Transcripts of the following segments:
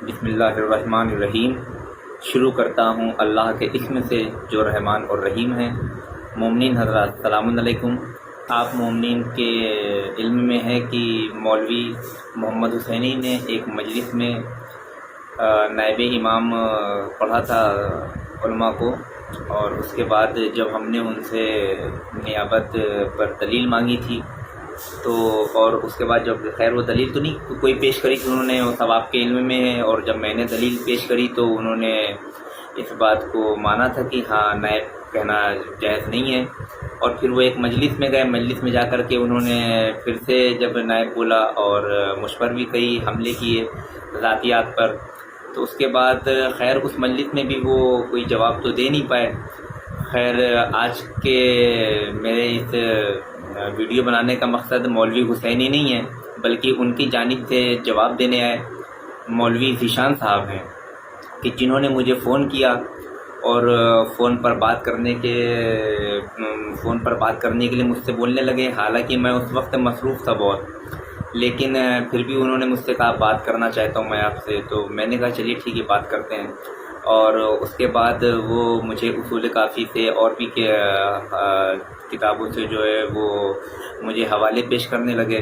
بسم اللہ الرحمن الرحیم۔ شروع کرتا ہوں اللہ کے اسم سے جو رحمان اور رحیم ہیں۔ مومنین حضرات السلام علیکم۔ آپ مومنین کے علم میں ہے کہ مولوی محمد حسینی نے ایک مجلس میں نائب امام پڑھا تھا علماء کو، اور اس کے بعد جب ہم نے ان سے نیابت پر دلیل مانگی تھی تو اور اس کے بعد جب خیر وہ دلیل تو نہیں کوئی پیش کری کہ انہوں نے وہ سب آپ کے علم میں ہے، اور جب میں نے دلیل پیش کری تو انہوں نے اس بات کو مانا تھا کہ ہاں نائب کہنا جائز نہیں ہے۔ اور پھر وہ ایک مجلس میں گئے، مجلس میں جا کر کے انہوں نے پھر سے جب نائب بولا اور مجھ پر بھی کئی حملے کیے ذاتیات پر، تو اس کے بعد خیر اس مجلس میں بھی وہ کوئی جواب تو دے نہیں پائے۔ خیر آج کے میرے اس ویڈیو بنانے کا مقصد مولوی حسینی نہیں ہے، بلکہ ان کی جانب سے جواب دینے آئے مولوی ذیشان صاحب ہیں کہ جنہوں نے مجھے فون کیا اور فون پر بات کرنے کے لیے مجھ سے بولنے لگے، حالانکہ میں اس وقت مصروف تھا بہت، لیکن پھر بھی انہوں نے مجھ سے کہا بات کرنا چاہتا ہوں میں آپ سے، تو میں نے کہا چلیے ٹھیک ہے بات کرتے ہیں۔ اور اس کے بعد وہ مجھے اصول کافی سے اور بھی کتابوں سے جو ہے وہ مجھے حوالے پیش کرنے لگے،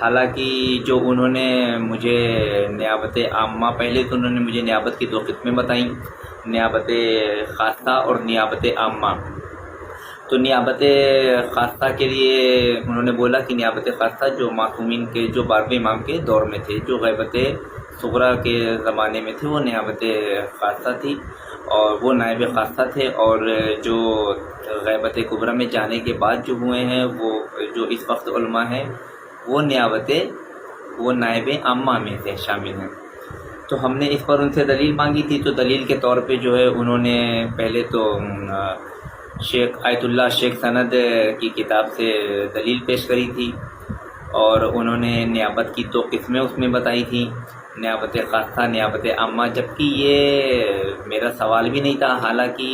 حالانکہ جو انہوں نے مجھے نیابت عامہ، پہلے تو انہوں نے مجھے نیابت کی 2 قسمیں بتائیں، نیابت خاصہ اور نیابت عامہ۔ تو نیابت خاصہ کے لیے انہوں نے بولا کہ نیابت خاصہ جو معصومین کے جو 12ویں امام کے دور میں تھے، جو غیبت صغریٰ کے زمانے میں تھے، وہ نیابت خاصہ تھی اور وہ نائب خاصہ تھے، اور جو غیبت کبریٰ میں جانے کے بعد جو ہوئے ہیں، وہ جو اس وقت علماء ہیں، وہ نائب عامہ میں سے شامل ہیں۔ تو ہم نے اس پر ان سے دلیل مانگی تھی، تو دلیل کے طور پہ جو ہے انہوں نے پہلے تو شیخ آیت اللہ شیخ سند کی کتاب سے دلیل پیش کری تھی، اور انہوں نے نیابت کی 2 قسمیں اس میں بتائی تھیں، نیابت خاصہ، نیابت عامہ، جبکہ یہ میرا سوال بھی نہیں تھا، حالانکہ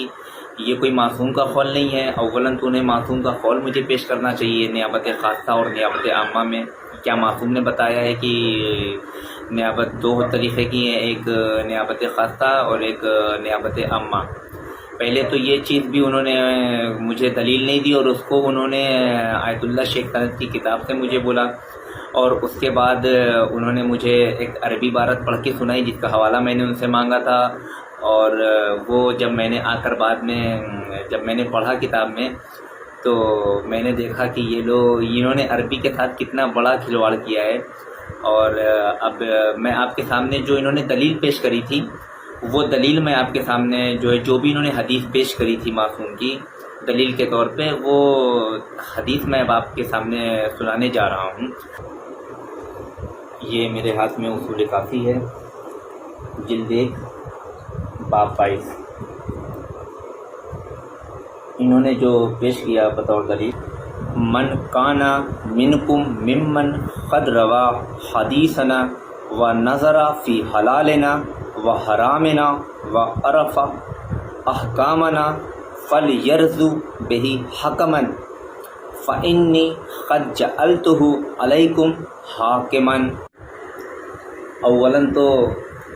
یہ کوئی معصوم کا قول نہیں ہے۔ اولاً تو انہیں معصوم کا قول مجھے پیش کرنا چاہیے نیابت خاصہ اور نیابت عامہ میں۔ کیا معصوم نے بتایا ہے کہ نیابت 2 طریقے کی ہیں، ایک نیابت خاصہ اور ایک نیابت عامہ؟ پہلے تو یہ چیز بھی انہوں نے مجھے دلیل نہیں دی، اور اس کو انہوں نے آیت اللہ شیخ سند کی کتاب سے مجھے بولا، اور اس کے بعد انہوں نے مجھے ایک عربی عبارت پڑھ کے سنائی جس کا حوالہ میں نے ان سے مانگا تھا، اور وہ جب میں نے آ کر بعد میں جب میں نے پڑھا کتاب میں تو میں نے دیکھا کہ انہوں نے عربی کے ساتھ کتنا بڑا کھلواڑ کیا ہے۔ اور اب میں آپ کے سامنے جو انہوں نے دلیل پیش کری تھی، وہ دلیل میں آپ کے سامنے جو بھی انہوں نے حدیث پیش کری تھی معصوم کی دلیل کے طور پہ، وہ حدیث میں اب آپ کے سامنے سنانے جا رہا ہوں۔ یہ میرے ہاتھ میں اصول کافی ہے، جلد 1 باب 22۔ انہوں نے جو پیش کیا بطور دلیل، من کانا منکم ممن قد روا حدیثنا و نظر فی حلالنا و حرامنا و عرف احکامنا فلیرزو بہ حکما فانی قد جعلتہ علیکم حاکما۔ اولاً تو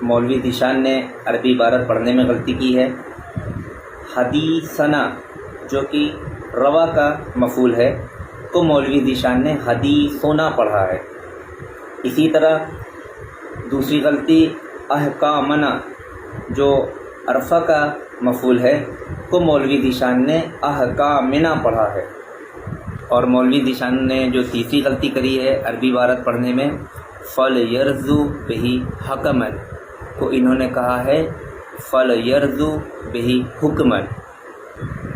مولوی ذیشان نے عربی عبارت پڑھنے میں غلطی کی ہے۔ حدیثنا جو کہ روا کا مفعول ہے، تو مولوی ذیشان نے حدیثنا پڑھا ہے۔ اسی طرح دوسری غلطی احکامنا جو عرفہ کا مفعول ہے، تو مولوی ذیشان نے احکامنا پڑھا ہے۔ اور مولوی ذیشان نے جو تیسری غلطی کری ہے عربی عبارت پڑھنے میں، فَلْيَرْزُ بِهِ حَكَمًا، تو انہوں نے کہا ہے فَلْيَرْزُ بِهِ حُكْمًا۔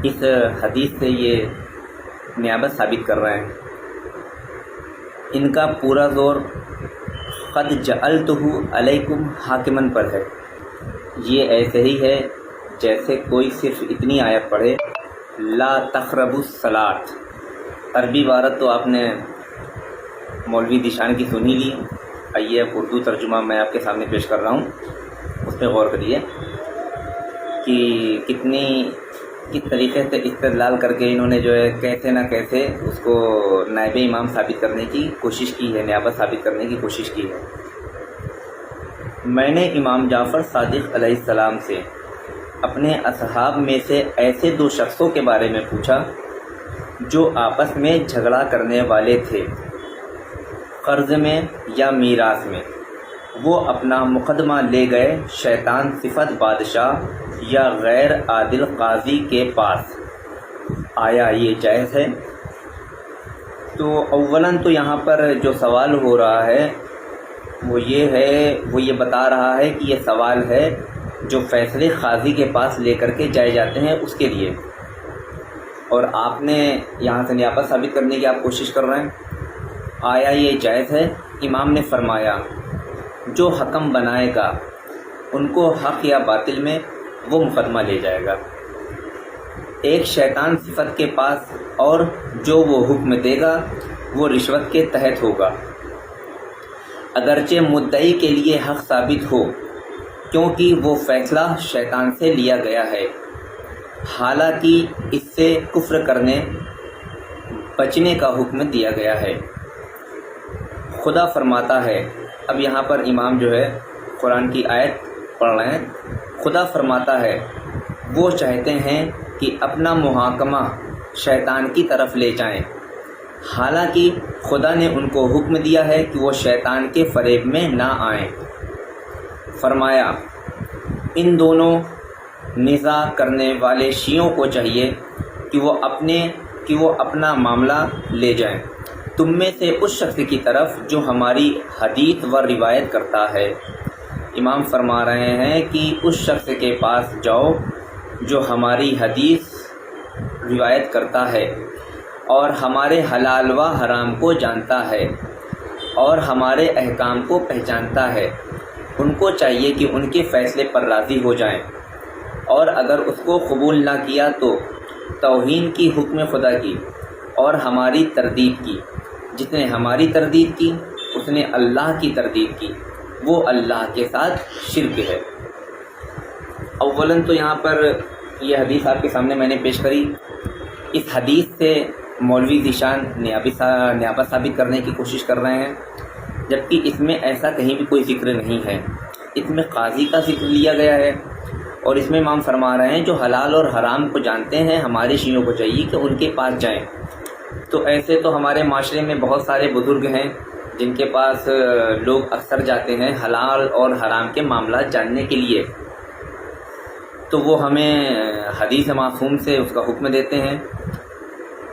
اس حدیث سے یہ نیابت ثابت کر رہے ہیں۔ ان کا پورا زور قد جعلتہ علیکم حاکمًا پر ہے۔ یہ ایسے ہی ہے جیسے کوئی صرف اتنی آیت پڑھے، لا تقربوا الصلاۃ۔ عربی عبارت تو آپ نے مولوی ذیشان کی سنی لی، آئیے اب اردو ترجمہ میں آپ کے سامنے پیش کر رہا ہوں، اس پہ غور کریے کہ کس طریقے سے استدلال کر کے انہوں نے جو ہے کیسے نہ کیسے اس کو نائب امام ثابت کرنے کی کوشش کی ہے، نیابت ثابت کرنے کی کوشش کی ہے۔ میں نے امام جعفر صادق علیہ السلام سے اپنے اصحاب میں سے ایسے 2 شخصوں کے بارے میں پوچھا جو آپس میں جھگڑا کرنے والے تھے، قرض میں یا میراث میں۔ وہ اپنا مقدمہ لے گئے شیطان صفت بادشاہ یا غیر عادل قاضی کے پاس، آیا یہ جائز ہے؟ تو اولاً تو یہاں پر جو سوال ہو رہا ہے وہ یہ بتا رہا ہے کہ یہ سوال ہے جو فیصلے قاضی کے پاس لے کر کے جائے جاتے ہیں اس کے لیے، اور آپ نے یہاں سے نیابت ثابت کرنے کی آپ کوشش کر رہے ہیں، آیا یہ جائز ہے؟ امام نے فرمایا جو حکم بنائے گا ان کو حق یا باطل میں وہ مقدمہ لے جائے گا، ایک شیطان صفت کے پاس، اور جو وہ حکم دے گا وہ رشوت کے تحت ہوگا، اگرچہ مدعی کے لیے حق ثابت ہو کیونکہ وہ فیصلہ شیطان سے لیا گیا ہے، حالانکہ اس سے کفر کرنے بچنے کا حکم دیا گیا ہے۔ خدا فرماتا ہے، اب یہاں پر امام جو ہے قرآن کی آیت پڑھ رہے ہیں، خدا فرماتا ہے وہ چاہتے ہیں کہ اپنا محاکمہ شیطان کی طرف لے جائیں، حالانکہ خدا نے ان کو حکم دیا ہے کہ وہ شیطان کے فریب میں نہ آئیں۔ فرمایا ان دونوں نزاع کرنے والے شیعوں کو چاہیے کہ وہ اپنا معاملہ لے جائیں تم میں سے اس شخص کی طرف جو ہماری حدیث و روایت کرتا ہے۔ امام فرما رہے ہیں کہ اس شخص کے پاس جاؤ جو ہماری حدیث روایت کرتا ہے اور ہمارے حلال و حرام کو جانتا ہے اور ہمارے احکام کو پہچانتا ہے، ان کو چاہیے کہ ان کے فیصلے پر راضی ہو جائیں، اور اگر اس کو قبول نہ کیا تو توہین کی حکم خدا کی اور ہماری تردید کی، جس نے ہماری تردید کی اس نے اللہ کی تردید کی، وہ اللہ کے ساتھ شرک ہے۔ اولاً تو یہاں پر یہ حدیث آپ کے سامنے میں نے پیش کری، اس حدیث سے مولوی ذیشان نیابت ثابت کرنے کی کوشش کر رہے ہیں، جبکہ اس میں ایسا کہیں بھی کوئی ذکر نہیں ہے، اس میں قاضی کا ذکر لیا گیا ہے، اور اس میں امام فرما رہے ہیں جو حلال اور حرام کو جانتے ہیں ہمارے شیعوں کو چاہیے کہ ان کے پاس جائیں۔ تو ایسے تو ہمارے معاشرے میں بہت سارے بزرگ ہیں جن کے پاس لوگ اکثر جاتے ہیں حلال اور حرام کے معاملات جاننے کے لیے، تو وہ ہمیں حدیث معصوم سے اس کا حکم دیتے ہیں۔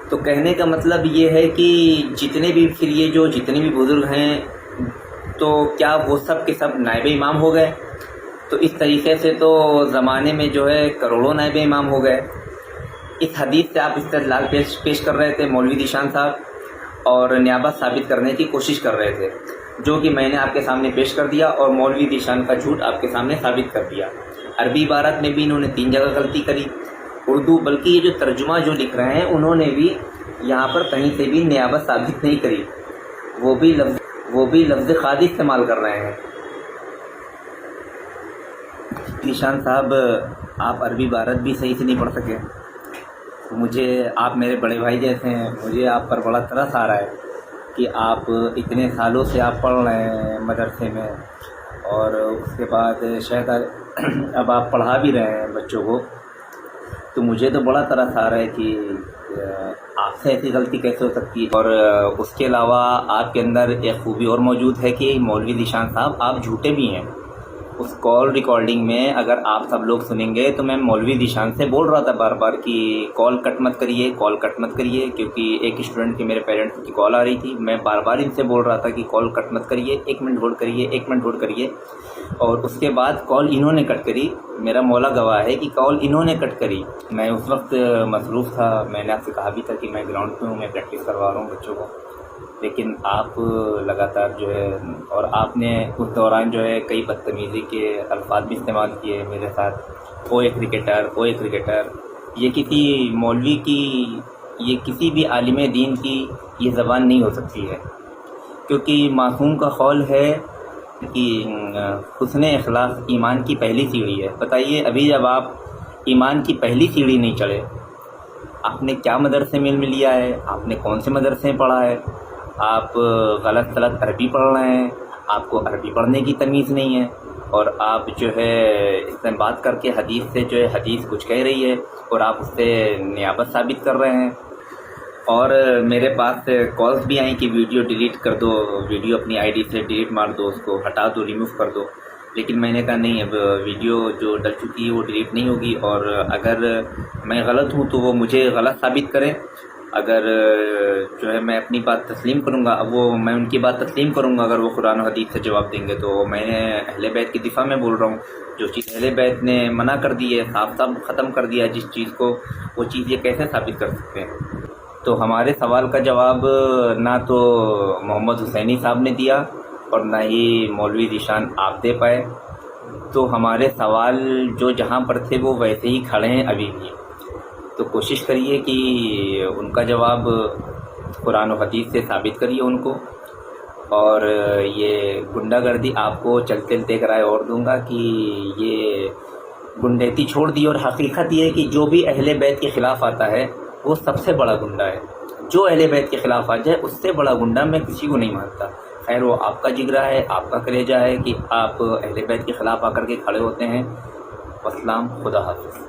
تو کہنے کا مطلب یہ ہے کہ جتنے بھی بزرگ ہیں تو کیا وہ سب کے سب نائب امام ہو گئے؟ تو اس طریقے سے تو زمانے میں جو ہے کروڑوں نائب امام ہو گئے۔ اس حدیث سے آپ استدلال پیش کر رہے تھے مولوی ذیشان صاحب، اور نیابت ثابت کرنے کی کوشش کر رہے تھے، جو کہ میں نے آپ کے سامنے پیش کر دیا اور مولوی ذیشان کا جھوٹ آپ کے سامنے ثابت کر دیا۔ عربی عبارت میں بھی انہوں نے 3 جگہ غلطی کری، اردو بلکہ یہ جو ترجمہ جو لکھ رہے ہیں انہوں نے بھی یہاں پر کہیں سے بھی نیابت ثابت نہیں کری، وہ بھی لفظ قاضی استعمال کر رہے ہیں۔ ذیشان صاحب آپ عربی عبارت بھی صحیح سے نہیں پڑھ سکے، مجھے آپ میرے بڑے بھائی جیسے ہیں، مجھے آپ پر بڑا ترس آ رہا ہے کہ آپ اتنے سالوں سے آپ پڑھ رہے ہیں مدرسے میں، اور اس کے بعد شاید اب آپ پڑھا بھی رہے ہیں بچوں کو، تو مجھے تو بڑا ترس آ رہا ہے کہ آپ سے ایسی غلطی کیسے ہو سکتی ہے۔ اور اس کے علاوہ آپ کے اندر ایک خوبی اور موجود ہے کہ مولوی ذیشان صاحب آپ جھوٹے بھی ہیں۔ اس کال ریکارڈنگ میں اگر آپ سب لوگ سنیں گے تو میں مولوی ذیشان سے بول رہا تھا بار بار کہ کال کٹ مت کریے، کیونکہ ایک اسٹوڈنٹ کی میرے پیرنٹس کی کال آ رہی تھی، میں بار بار ان سے بول رہا تھا کہ کال کٹ مت کریے، 1 منٹ ہولڈ کریے، اور اس کے بعد کال انہوں نے کٹ کری۔ میرا مولا گواہ ہے کہ کال انہوں نے کٹ کری، میں اس وقت مصروف تھا، میں نے آپ سے کہا بھی تھا کہ میں گراؤنڈ پہ ہوں، میں پریکٹس کروا رہا ہوں بچوں کو، لیکن آپ لگاتار جو ہے، اور آپ نے اس دوران جو ہے کئی بدتمیزی کے الفاظ بھی استعمال کیے میرے ساتھ، او اے کرکٹر، یہ کسی مولوی کی، یہ کسی بھی عالم دین کی یہ زبان نہیں ہو سکتی ہے، کیونکہ معصوم کا قول ہے کہ حسن اخلاق ایمان کی پہلی سیڑھی ہے۔ بتائیے ابھی جب آپ ایمان کی پہلی سیڑھی نہیں چڑھے، آپ نے کیا مدرسے میں علم لیا ہے؟ آپ نے کون سے مدرسے میں پڑھا ہے؟ آپ غلط عربی پڑھ رہے ہیں، آپ کو عربی پڑھنے کی تمیز نہیں ہے، اور آپ جو ہے اس میں بات کر کے حدیث سے جو ہے حدیث کچھ کہہ رہی ہے اور آپ اس سے نیابت ثابت کر رہے ہیں. اور میرے پاس کالز بھی آئیں کہ ویڈیو ڈیلیٹ کر دو، ویڈیو اپنی آئی ڈی سے ڈیلیٹ مار دو، اس کو ہٹا دو، ریموو کر دو. لیکن میں نے کہا نہیں، اب ویڈیو جو ڈل چکی ہے وہ ڈیلیٹ نہیں ہوگی، اور اگر میں غلط ہوں تو وہ مجھے غلط ثابت کریں. اگر جو ہے میں اپنی بات تسلیم کروں گا، اب وہ میں ان کی بات تسلیم کروں گا اگر وہ قرآن و حدیث سے جواب دیں گے. تو میں نے اہل بیت کی دفاع میں بول رہا ہوں. جو چیز اہل بیت نے منع کر دی ہے، صاف صاف ختم کر دیا جس چیز کو، وہ چیز یہ کیسے ثابت کر سکتے ہیں؟ تو ہمارے سوال کا جواب نہ تو محمد حسینی صاحب نے دیا اور نہ ہی مولوی ذیشان آپ دے پائے. تو ہمارے سوال جو جہاں پر تھے وہ ویسے ہی کھڑے ہیں ابھی بھی. تو کوشش کریے کہ ان کا جواب قرآن و حدیث سے ثابت کریے ان کو. اور یہ گنڈا گردی آپ کو چلتے چلتے ایک رائے اور دوں گا کہ یہ گنڈیتی چھوڑ دی، اور حقیقت یہ ہے کہ جو بھی اہل بیت کے خلاف آتا ہے وہ سب سے بڑا گنڈا ہے. جو اہل بیت کے خلاف آ جائے اس سے بڑا گنڈا میں کسی کو نہیں مانتا. خیر وہ آپ کا جگرا ہے، آپ کا کلیجہ ہے کہ آپ اہل بیت کے خلاف آ کر کے کھڑے ہوتے ہیں. والسلام، خدا حافظ.